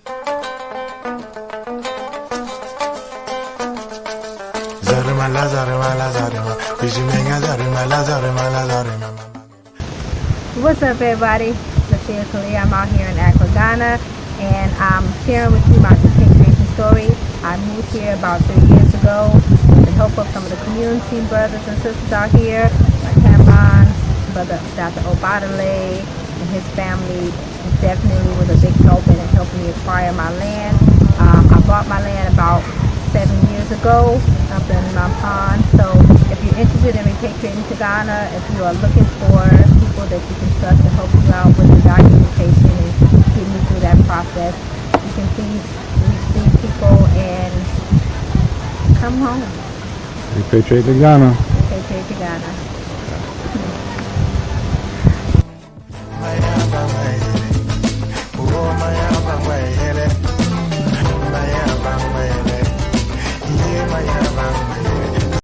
What's up, everybody? Afia Khalia. I'm out here in Accra, Ghana, and I'm sharing with you my repatriation story. I moved here about 3 years ago with the help of some of the community brothers and sisters out here, like Cameron, Brother Dr. Obadale, and his family definitely was a big help in helping me acquire my land. I bought my land about 7 years ago up in Pond. So if you're interested in repatriating to Ghana, if you are looking for people that you can trust to help you out with the documentation and get me through that process, you can please reach these people and come home. Repatriate to Ghana. Repatriate to Ghana. My